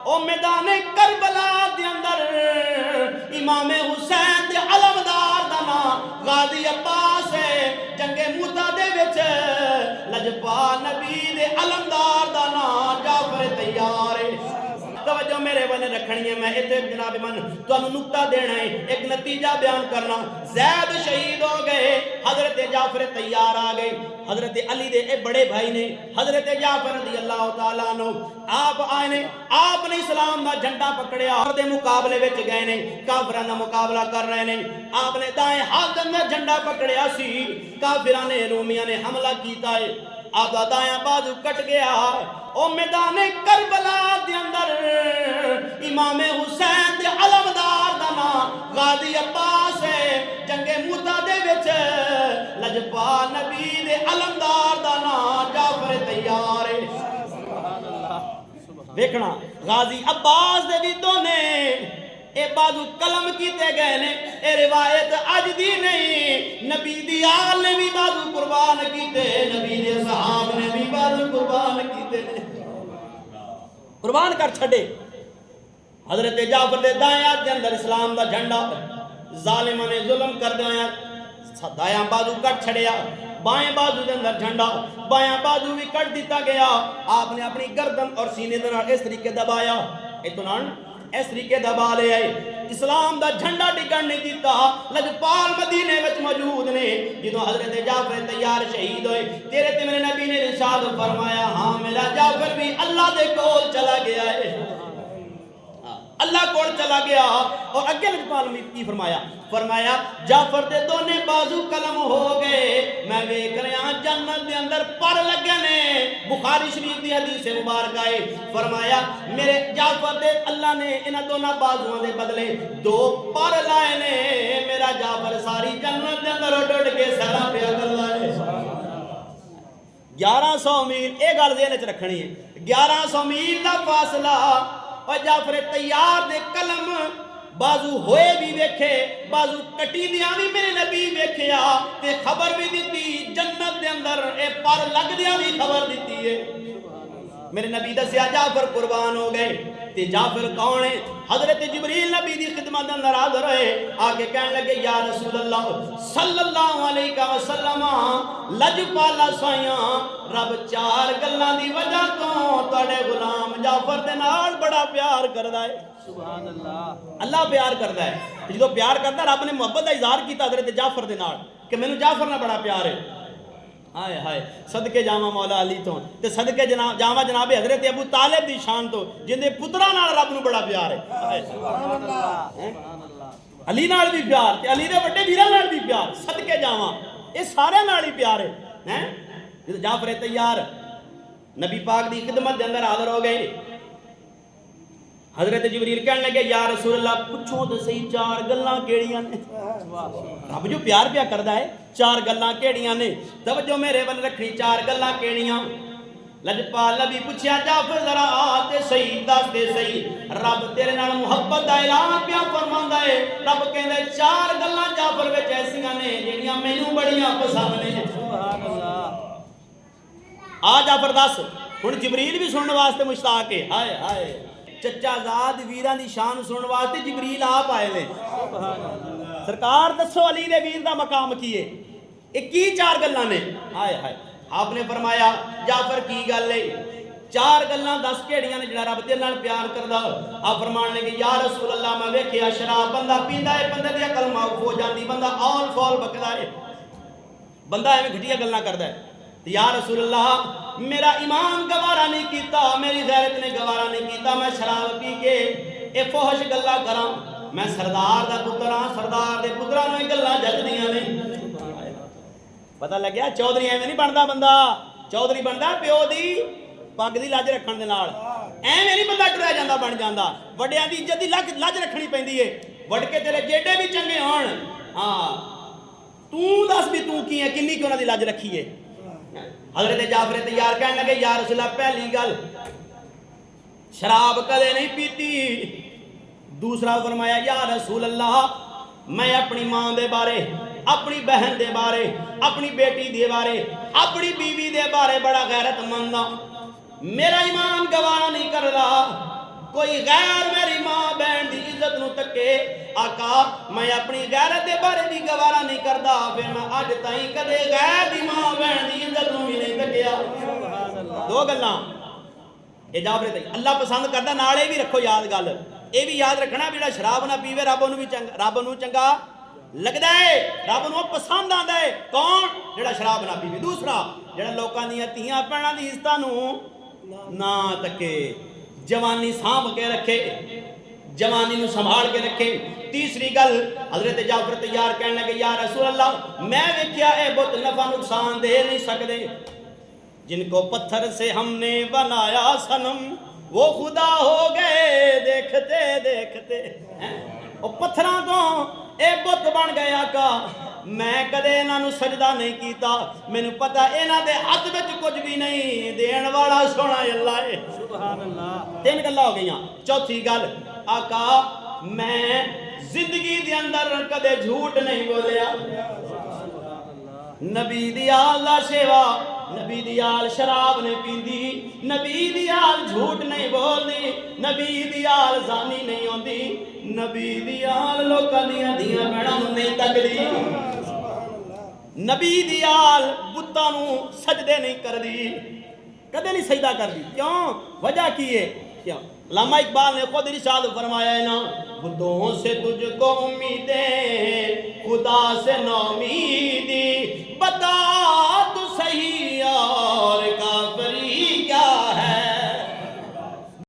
او میدان کربلا دے اندر امام حسین دے علمدار دا نام غازی عباس ہے۔ جنگ موتا دے وچ لجپال نبی دے علمدار دا نام جعفر تیار ہے۔ توجہ میرے والے رکھنی ہے، میں اتنے جناب من تو انہوں نکتہ دینا ہے، ایک نتیجہ بیان کرنا۔ زید شہید ہو گئے، حضرت جعفر تیار آ گئے، حضرت علی دے اے بڑے بھائی نے حضرت جعفر رضی اللہ تعالیٰ عنہ آپ آئے نے، آپ نے اسلام دا جھنڈا پکڑیا اور دے مقابلے وچ گئے نے، کافران دا مقابلہ کر رہے نے۔ آپ نے دائیں ہاتھ میں جھنڈا پکڑیا سی، کافران نے رومیاں نے حملہ کیتا ہے، آپ دا دائیں بازو کٹ گیا۔ او میدان کربلا دے اندر امام حسین دے علمدار دا نام غازی عباس ہے۔ جنگ موتا دے وچ لجپال نبی دے علمدار دا نام جعفر تیار ہے۔ دیکھنا غازی عباس دے بھی دونے اے بازو قلم کیتے گئے نے، اے روایت اج دی نہیں، نبی دی آل نے بھی بازو قربان کیتے، نبی دے صحاب نے بھی بازو قربان کیتے نے، قربان کر چھڑے۔ حضرت جعفر دے دائیں ہاتھ دے اندر اسلام دا جھنڈا، ظالمہ نے ظلم کر دیا، دائیں بازو کٹ چھڑیا، بائیں بازو دے اندر جھنڈا، بائیں بازو بھی کٹ دیتا گیا۔ آپ نے اپنی گردن اور سینے دے نال اس طریقے دبایا، اتنان اس طریقے دبا لے آئے، اسلام دا جھنڈا ڈگن نہیں دیتا۔ لجپال مدینے وچ موجود نے، جدوں حضرت جعفر تیار شہید ہوئے، تیرے تے میرے نبی نے ارشاد فرمایا، ہاں میرا جعفر بھی اللہ دے کول چلا گیا ہے، اللہ کول چلا گیا۔ اور اگے لجپال میں کی فرمایا، فرمایا جعفر دے دونے بازو قلم ہو گئے، میں ویکھ رہا جنت دے اندر پر لگے نے۔ بخاری شریف دی حدیث مبارک ہے، فرمایا میرے جعفر دے اللہ نے انہاں دونوں بازوؤں دے بدلے 2 پر لائے نے، میرا جعفر ساری جنت دے اندر اڈ اڈ کے سیرا پیا کردا ہے۔ 1100 میل اے گل ذہن وچ رکھنی ہے، 1100 میل دا فاصلہ، اور جعفر تیار دے قلم بازو ہوئے بھی ویکھے، بازو کٹی دیاں بھی میرے نبی ویکھیا، تے خبر بھی دیتی جنت دے اندر اے پر لگ دیاں بھی خبر دیتی ہے۔ میرے نبی دسیا جعفر قربان ہو گئے، تے جعفر کون ہے؟ حضرت جبریل نبی دی خدمت دے اندر حاضر ہوئے، آگے کہنے لگے یا رسول اللہ صلی اللہ علیہ وسلم، لجپالا سائیاں رب 4 گلاں دی وجہ تو تواڈے غلام جعفر دے نال بڑا پیار کردا ہے۔ سبحان اللہ، اللہ پیار کردا ہے۔ جدوں پیار کردا رب نے محبت دا اظہار کیتا حضرت جعفر دے نال کہ مینوں جعفر نال بڑا پیار ہے۔ ہائے ہائے، صدقے جاواں مولا علی تو، تے صدقے جاواں جناب حضرت ابو طالب دی شان تو، جن دے پتراں نال رب نوں بڑا پیار ہے۔ سبحان اللہ، علی نال بھی پیار، تے علی دے بڑے ویراں نال بھی پیار، صدقے جاواں اے سارے نال ہی پیار ہے۔ جدوں جعفر تیار نبی پاک دی خدمت دے اندر حاضر ہو گئے، حضرت جبریل کہنے لگے یا رسول اللہ پوچھو تے صحیح 4 گلاں کیڑیاں نے؟ رب جو پیار پیا کردا ہے، 4 گلاں کیڑیاں نے؟ توجہ میرے ول رکھنی، 4 گلاں کیڑیاں؟ لجپال نبی پوچھیا جعفر ذرا آ تے صحیح دس دے صحیح، رب تیرے نال محبت دا اعلان پیا فرماندا ہے۔ رب کہندا 4 گلاں جعفر وچ ایسیاں نے جڑیاں مینوں بڑیاں پسند نے۔ سبحان اللہ، آ جعفر دس۔ ہن جبریل بھی سنن واسطے مشتاق ہے، ہائے ہائے، چچا زاد ویراں دی شان سنن واسطے جبریل آپ آئے نے۔ سرکار دسو علی دے ویر دا مقام کی ہے؟ اے کی 4 گلاں نے؟ ہائے ہائے، آپ نے فرمایا جعفر کی گل ہے؟ 4 گلاں 10 کیڑیاں نے جڑا رب دے نال پیار کردا؟ آپ فرمان لگے یا رسول اللہ میں ویکھیا شراب بندہ پیندا ہے، بندے دی عقل معاف ہو جاندی، بندہ آل فال بکدا ہے، بندہ ایویں گھٹیا گلاں کردا ہے۔ یا رسول اللہ میرا ایمان گوارا نہیں کیتا، میری غیرت نے گوارا نہیں کیتا، میں شراب پی کے اے فحش گلاں کراں، میں سردار دا پتر ہاں، سردار دے پتراں نوں گلاں جچدیاں نہیں۔ پتہ لگیا چودھری ایویں نہیں بندا، بندہ چودھری بندا پیو دی پگ دی لاج رکھن دے نال، ایویں نہیں بندہ ٹریا جاندا بن جاندا، وڈیاں دی عزت دی لاج رکھنی پیندی ہے، وڈ کے تیرے جیڈے بھی چنگے ہون، ہاں تو دس بھی تو کی ہے، کنی کی انہاں دی لاج رکھی ہے۔ حضرت جعفر تیار کہنے لگے یا رسول اللہ پہلی گل شراب کدے نہیں پیتی۔ دوسرا فرمایا یا رسول اللہ میں اپنی ماں دے بارے، اپنی بہن دے بارے، اپنی بیٹی دے بارے، اپنی بیوی دے بارے بڑا غیرت مند ہاں، میرا ایمان گوارا نہیں کر رہا، کوئی غیر میری ماں بہن دی عزت نو تکے آقا میں اپنی غیرت دے بارے بھی گوارا نہیں کردا پھر میں اج تائیں کدے غیر دی ماں بہن دی عزت نو بھی نہیں تکیا دو گلاں اے جعفر تے اللہ پسند کردا نالے بھی رکھو یاد گل اے بھی یاد رکھنا بھی جڑا شراب نہ پیوے رب نو بھی رب نو چنگا لگدا ہے رب نو پسند آندا ہے کون جڑا شراب نہ پیوے دوسرا جڑا لوکاں دیاں تیاں بہناں دی عزتاں نو نہ تکے جوانی سانبھ کے رکھے جوانی نو سنبھال کے رکھے تیسری گل حضرت جعفر تیار کہنے لگے یا رسول اللہ میں ویکھیا اے بت نفع نقصان دے نہیں سکدے جن کو پتھر سے ہم نے بنایا صنم وہ خدا ہو گئے دیکھتے دیکھتے او پتھراں تو اے بت بن گئے آقا میں کدے انہاں نو سجدہ نہیں کیتا مینوں پتہ انہاں دے ہاتھ وچ کچھ بھی نہیں دین والا سونا اللہ ہے سبحان اللہ تین گلاں ہو گئیاں چوتھی گل آقا میں زندگی دے اندر کدے جھوٹ نہیں بولیا نبی دی آل دا سیوا نبی دی آل شراب نہیں پیندی نبی دی آل جھوٹ نہیں بولدی نبی دی آل زانی نہیں ہوندی نبی دی آل لوکاں دیاں بہناں نوں نہیں تکدی نبی دی آل بتاں نوں سجدے نہیں کردی کدے نہیں سجدہ کردی کیوں وجہ کی ہے کیا علامہ اقبال نے خود ارشاد فرمایا ہے نا بتوں سے تجھ کو امیدیں خدا سے نومیدی بتا تو صحیح